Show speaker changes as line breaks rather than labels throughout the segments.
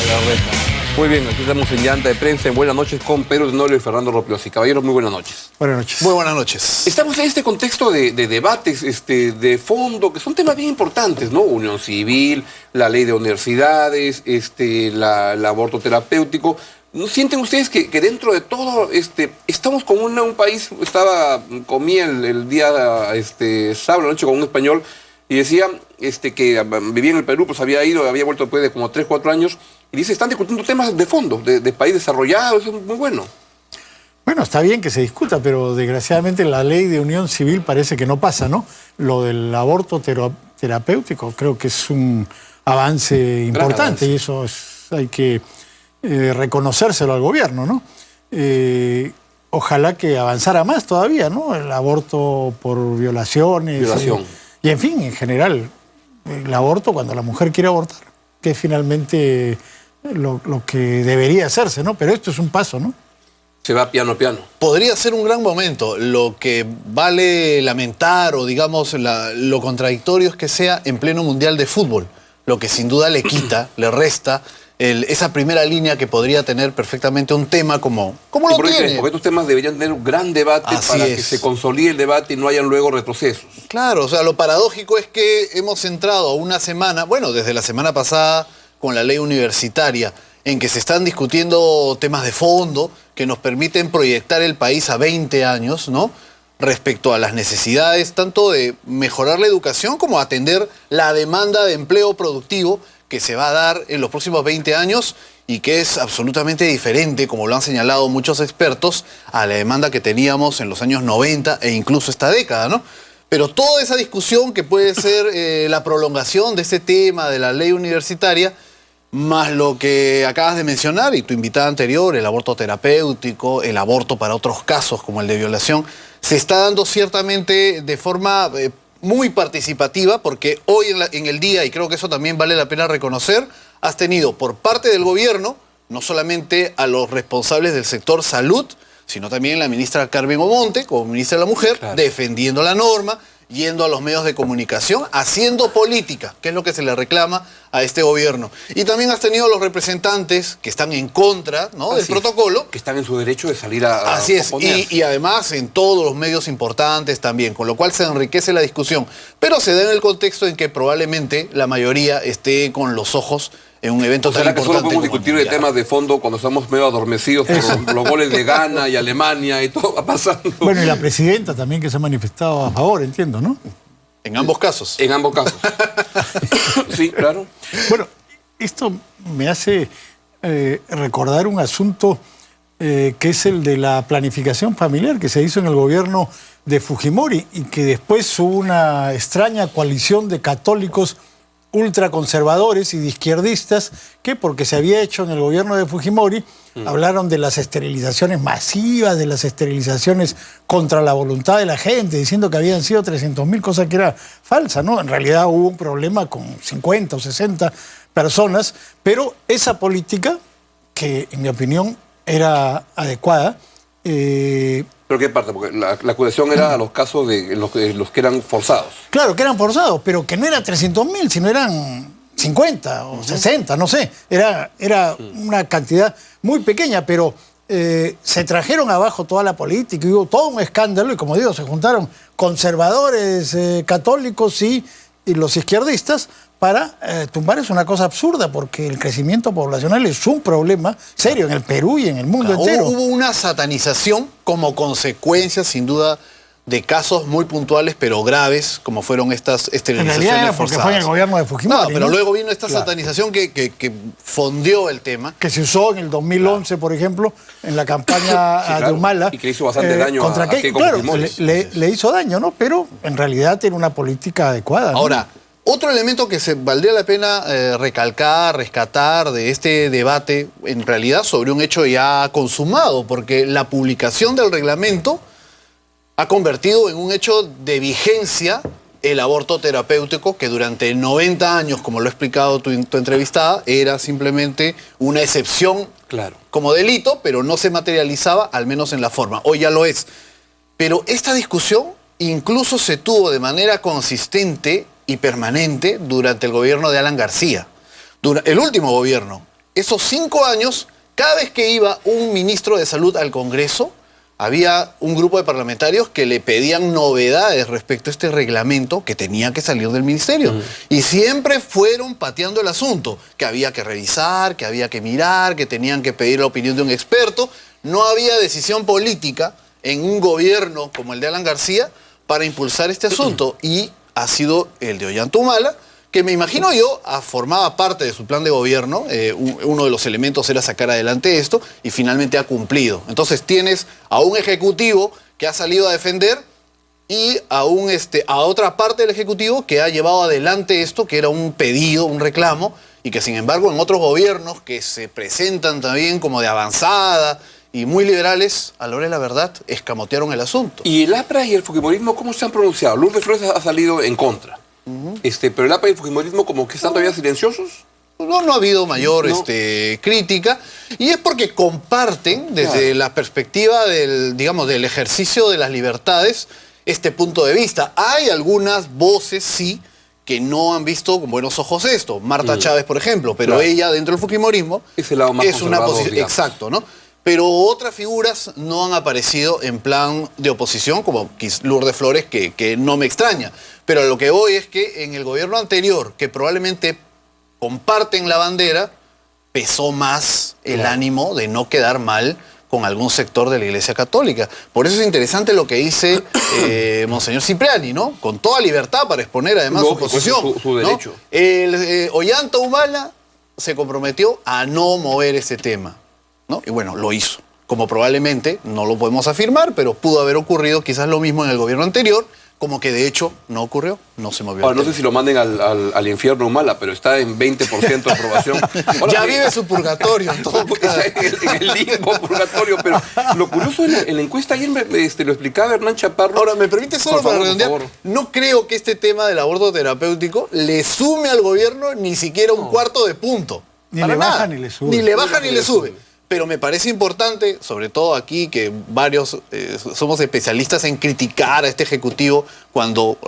la reta. Muy bien, aquí estamos en Llanta de Prensa, en Buenas Noches con Pedro Tenorio y Fernando Ropiosi. Caballeros, muy buenas noches.
Buenas noches.
Muy buenas noches.
Estamos en este contexto de debates de fondo, que son temas bien importantes, ¿no? Unión civil, la ley de universidades, el aborto terapéutico. ¿No sienten ustedes que dentro de todo estamos como un país? Comí el día sábado noche con un español y decía que vivía en el Perú, pues había vuelto después de como 3, 4 años, y dice, están discutiendo temas de fondo, de país desarrollado, eso es muy bueno.
Bueno, está bien que se discuta, pero desgraciadamente la ley de unión civil parece que no pasa, ¿no? Lo del aborto terapéutico creo que es un avance importante y eso hay que reconocérselo al gobierno, ¿no? Ojalá que avanzara más todavía, ¿no? El aborto por violaciones. Y en fin, en general, el aborto cuando la mujer quiere abortar, que es finalmente lo que debería hacerse, ¿no? Pero esto es un paso, ¿no?
Se va piano a piano.
Podría ser un gran momento. Lo que vale lamentar o digamos lo contradictorio es que sea en pleno Mundial de Fútbol, lo que sin duda le quita, le resta esa primera línea que podría tener perfectamente un tema como lo tiene.
Porque estos temas deberían tener un gran debate que se consolide el debate y no hayan luego retrocesos.
Claro, o sea, lo paradójico es que hemos entrado una semana, bueno, desde la semana pasada con la ley universitaria, en que se están discutiendo temas de fondo que nos permiten proyectar el país a 20 años, ¿no? Respecto a las necesidades tanto de mejorar la educación como atender la demanda de empleo productivo que se va a dar en los próximos 20 años y que es absolutamente diferente, como lo han señalado muchos expertos, a la demanda que teníamos en los años 90 e incluso esta década, ¿no? Pero toda esa discusión que puede ser la prolongación de este tema de la ley universitaria, más lo que acabas de mencionar y tu invitada anterior, el aborto terapéutico, el aborto para otros casos como el de violación, se está dando ciertamente de forma muy participativa, porque hoy en el día, y creo que eso también vale la pena reconocer, has tenido por parte del gobierno, no solamente a los responsables del sector salud, sino también la ministra Carmen Omonte, como ministra de la Mujer, claro, defendiendo la norma, yendo a los medios de comunicación, haciendo política, que es lo que se le reclama a este gobierno. Y también has tenido los representantes que están en contra, ¿no?, del protocolo.
Que están en su derecho de salir a
Así es, y además en todos los medios importantes también, con lo cual se enriquece la discusión. Pero se da en el contexto en que probablemente la mayoría esté con los ojos en un evento tan importante.
O sea, que solo podemos discutir de temas de fondo cuando estamos medio adormecidos por los goles de Ghana y Alemania y todo va pasando.
Bueno, y la presidenta también que se ha manifestado a favor, entiendo, ¿no?
En ambos casos.
En ambos casos. Sí, claro.
Bueno, esto me hace recordar un asunto que es el de la planificación familiar que se hizo en el gobierno de Fujimori y que después hubo una extraña coalición de católicos ultraconservadores y de izquierdistas que, porque se había hecho en el gobierno de Fujimori, hablaron de las esterilizaciones masivas, de las esterilizaciones contra la voluntad de la gente, diciendo que habían sido 300.000, cosa que era falsa, ¿no? En realidad hubo un problema con 50 o 60 personas, pero esa política, que en mi opinión era adecuada,
¿Pero qué parte? Porque la acusación era a los casos de los que eran forzados.
Claro, que eran forzados, pero que no eran 300.000, sino eran 50 o 60, no sé. Era una cantidad muy pequeña, pero se trajeron abajo toda la política, y hubo todo un escándalo, y como digo, se juntaron conservadores, católicos y los izquierdistas para tumbar. Es una cosa absurda, porque el crecimiento poblacional es un problema serio en el Perú y en el mundo entero.
Hubo una satanización como consecuencia, sin duda, de casos muy puntuales pero graves, como fueron estas esterilizaciones
en realidad,
forzadas.
Porque fue en el gobierno de Fujimori.
No, pero luego vino esta satanización que fondeó el tema.
Que se usó en el 2011, por ejemplo, en la campaña de Humala.
Y que le hizo bastante daño a Keiko Fujimori.
Le hizo daño, ¿no? Pero en realidad tiene una política adecuada, ¿no?
Ahora, otro elemento que valdría la pena recalcar, rescatar de este debate, en realidad sobre un hecho ya consumado, porque la publicación del reglamento ha convertido en un hecho de vigencia el aborto terapéutico, que durante 90 años, como lo ha explicado tu entrevistada, era simplemente una excepción,
claro,
como delito, pero no se materializaba, al menos en la forma. Hoy ya lo es. Pero esta discusión incluso se tuvo de manera consistente y permanente durante el gobierno de Alan García. El último gobierno, esos 5 años, cada vez que iba un ministro de Salud al Congreso, había un grupo de parlamentarios que le pedían novedades respecto a este reglamento que tenía que salir del ministerio. Y siempre fueron pateando el asunto, que había que revisar, que había que mirar, que tenían que pedir la opinión de un experto. No había decisión política en un gobierno como el de Alan García para impulsar este asunto. Y ha sido el de Ollanta Humala, que me imagino yo formaba parte de su plan de gobierno. Uno de los elementos era sacar adelante esto y finalmente ha cumplido. Entonces tienes a un ejecutivo que ha salido a defender y a otra parte del ejecutivo que ha llevado adelante esto, que era un pedido, un reclamo, y que sin embargo en otros gobiernos que se presentan también como de avanzada y muy liberales, a la hora de la verdad, escamotearon el asunto.
¿Y el APRA y el fujimorismo cómo se han pronunciado? Lourdes Flores ha salido en contra. Pero el APRA y el fujimorismo como que están todavía silenciosos.
No ha habido mayor crítica, y es porque comparten desde la perspectiva del ejercicio de las libertades este punto de vista. Hay algunas voces, sí, que no han visto con buenos ojos esto. Marta Chávez, por ejemplo, pero ella dentro del fujimorismo
es el lado más
una posición. Exacto, ¿no? Pero otras figuras no han aparecido en plan de oposición, como Lourdes Flores, que no me extraña. Pero a lo que voy es que en el gobierno anterior, que probablemente comparten la bandera, pesó más el ánimo de no quedar mal con algún sector de la Iglesia Católica. Por eso es interesante lo que dice Monseñor Cipriani, ¿no? Con toda libertad para exponer además su posición.
Su derecho.
¿No? Ollanta Humala se comprometió a no mover ese tema, ¿no? Y bueno, lo hizo. Como probablemente, no lo podemos afirmar, pero pudo haber ocurrido quizás lo mismo en el gobierno anterior, como que de hecho no ocurrió, no se movió.
Ahora, no sé si lo manden al infierno Humala, pero está en 20% de aprobación. Ahora,
ya vive su purgatorio.
En el limbo purgatorio, pero lo curioso en la encuesta ayer lo explicaba Hernán Chaparro.
Ahora, ¿me permite solo para redondear? No creo que este tema del aborto terapéutico le sume al gobierno ni siquiera un cuarto de punto.
Ni le baja ni le sube.
Ni le baja ni le sube. Pero me parece importante, sobre todo aquí, que varios somos especialistas en criticar a este Ejecutivo cuando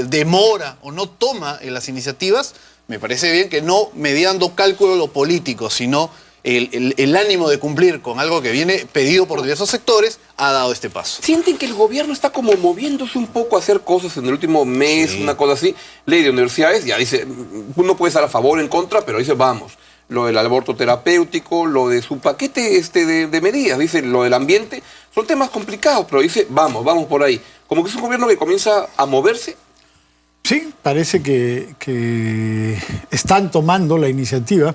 demora o no toma las iniciativas. Me parece bien que no mediando cálculo lo político, sino el ánimo de cumplir con algo que viene pedido por diversos sectores, ha dado este paso.
¿Sienten que el gobierno está como moviéndose un poco a hacer cosas en el último mes, una cosa así? Ley de universidades, ya dice, uno puede estar a favor o en contra, pero dice, vamos. Lo del aborto terapéutico, lo de su paquete de medidas, dice, lo del ambiente, son temas complicados, pero dice, vamos por ahí. Como que es un gobierno que comienza a moverse.
Sí, parece que están tomando la iniciativa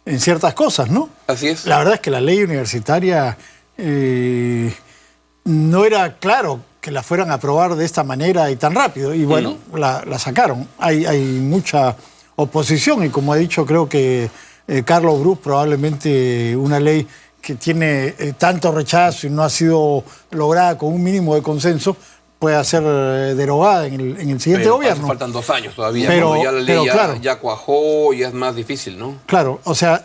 en ciertas cosas, ¿no?
Así es.
La verdad es que la ley universitaria no era claro que la fueran a aprobar de esta manera y tan rápido, y bueno, la sacaron. Hay mucha oposición, y como ha dicho, creo que Carlos Brus, probablemente una ley que tiene tanto rechazo y no ha sido lograda con un mínimo de consenso, pueda ser derogada en el siguiente gobierno.
Faltan 2 años todavía, pero ya la ley ya cuajó y es más difícil, ¿no?
Claro, o sea,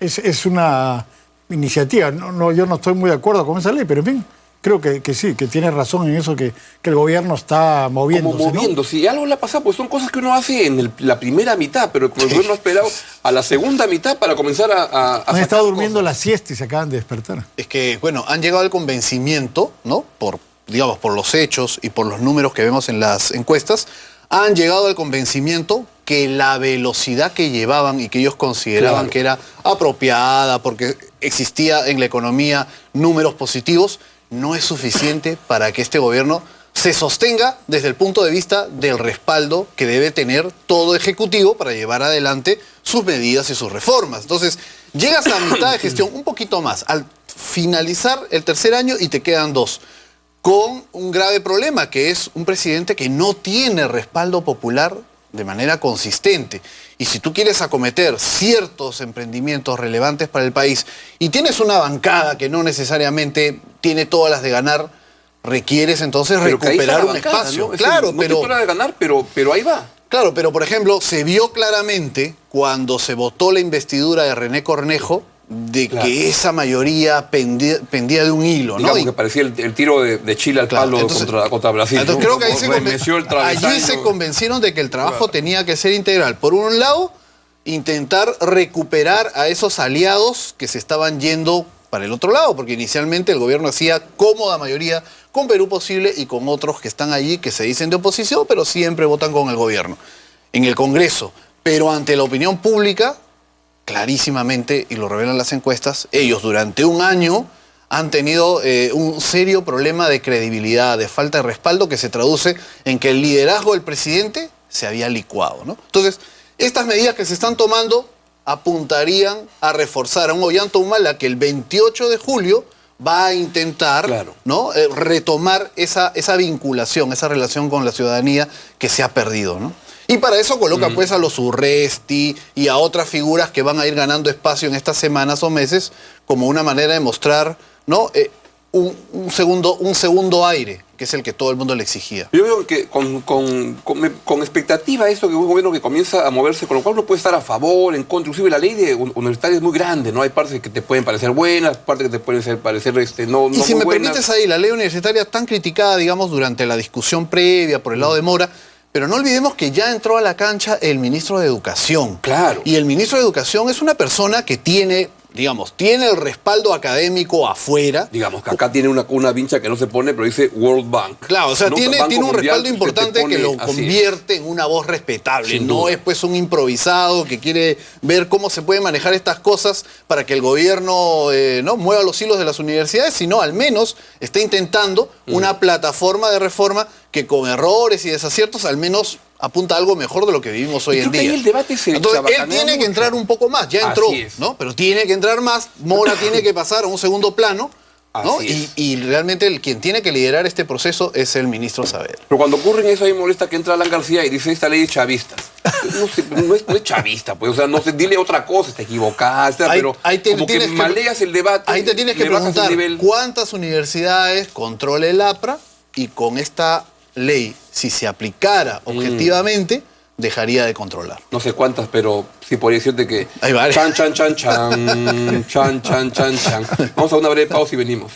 es una iniciativa. Yo no estoy muy de acuerdo con esa ley, pero en fin, creo que sí, que tiene razón en eso, que el gobierno está moviéndose.
Como moviéndose, ¿no? Y algo le ha pasado, pues son cosas que uno hace en la primera mitad, pero el gobierno ha esperado a la segunda mitad para comenzar a
han estado durmiendo la siesta y se acaban de despertar.
Es que, bueno, han llegado al convencimiento, ¿no? Por los hechos y por los números que vemos en las encuestas, han llegado al convencimiento que la velocidad que llevaban y que ellos consideraban que era apropiada porque existía en la economía números positivos, no es suficiente para que este gobierno se sostenga desde el punto de vista del respaldo que debe tener todo ejecutivo para llevar adelante sus medidas y sus reformas. Entonces, llegas a mitad de gestión, un poquito más, al finalizar el tercer año y te quedan 2, con un grave problema, que es un presidente que no tiene respaldo popular de manera consistente. Y si tú quieres acometer ciertos emprendimientos relevantes para el país y tienes una bancada que no necesariamente tiene todas las de ganar, requieres entonces recuperar un espacio.
¿No? Claro, no tiene todas las de ganar, pero ahí va.
Claro, pero por ejemplo, se vio claramente cuando se votó la investidura de René Cornejo de que esa mayoría pendía de un hilo, ¿no?
Digamos que parecía el tiro de Chile al palo contra Brasil.
Entonces creo que allí se convencieron de que el trabajo tenía que ser integral. Por un lado, intentar recuperar a esos aliados que se estaban yendo para el otro lado, porque inicialmente el gobierno hacía cómoda mayoría con Perú Posible y con otros que están allí que se dicen de oposición, pero siempre votan con el gobierno en el Congreso. Pero ante la opinión pública, clarísimamente, y lo revelan las encuestas, ellos durante un año han tenido un serio problema de credibilidad, de falta de respaldo, que se traduce en que el liderazgo del presidente se había licuado, ¿no? Entonces, estas medidas que se están tomando apuntarían a reforzar a un Ollanta Humala que el 28 de julio va a intentar,
claro,
¿no? Retomar esa vinculación, esa relación con la ciudadanía que se ha perdido, ¿no? Y para eso coloca pues a los Urresti y a otras figuras que van a ir ganando espacio en estas semanas o meses como una manera de mostrar, ¿no? un segundo aire, que es el que todo el mundo le exigía.
Yo veo que con expectativa esto, que un gobierno que comienza a moverse, con lo cual uno puede estar a favor, en contra. Inclusive la ley de universitaria es muy grande, ¿no? Hay partes que te pueden parecer buenas, partes que te pueden parecer no
y si
muy
me
buenas.
permites ahí, la ley universitaria tan criticada, digamos, durante la discusión previa por el lado de Mora, pero no olvidemos que ya entró a la cancha el ministro de Educación.
Claro.
Y el ministro de Educación es una persona que tiene, digamos, tiene el respaldo académico afuera.
Digamos que acá tiene una vincha que no se pone, pero dice World Bank.
Claro, o sea,
¿no?
tiene un respaldo importante que lo
así
convierte en una voz respetable.
Sin
No
duda.
es pues un improvisado que quiere ver cómo se pueden manejar estas cosas para que el gobierno no mueva los hilos de las universidades, sino al menos está intentando una plataforma de reforma que con errores y desaciertos al menos apunta a algo mejor de lo que vivimos hoy en
creo que
día.
ahí el debate se
Entonces, él
chabacanea
tiene que
mucho.
entrar un poco más, ya entró,
Así es.
¿no? Pero tiene que entrar más, Mora tiene que pasar a un segundo plano, ¿no?
Así es.
Y realmente quien tiene que liderar este proceso es el ministro Saavedra.
Pero cuando ocurre eso, a mí me molesta que entra Alan García y dice, esta ley es chavista. No, sé, no es chavista, pues, o sea, no sé, dile otra cosa, te equivocaste, pero como que maleas el debate.
Ahí te tienes que
le bajas el
preguntar
nivel.
cuántas universidades controla el APRA y con esta ley, si se aplicara objetivamente, dejaría de controlar.
No sé cuántas, pero sí podría decirte que...
Hay varias.
Chan, chan, chan, chan, chan, chan, chan, chan. Vamos a una breve pausa y venimos.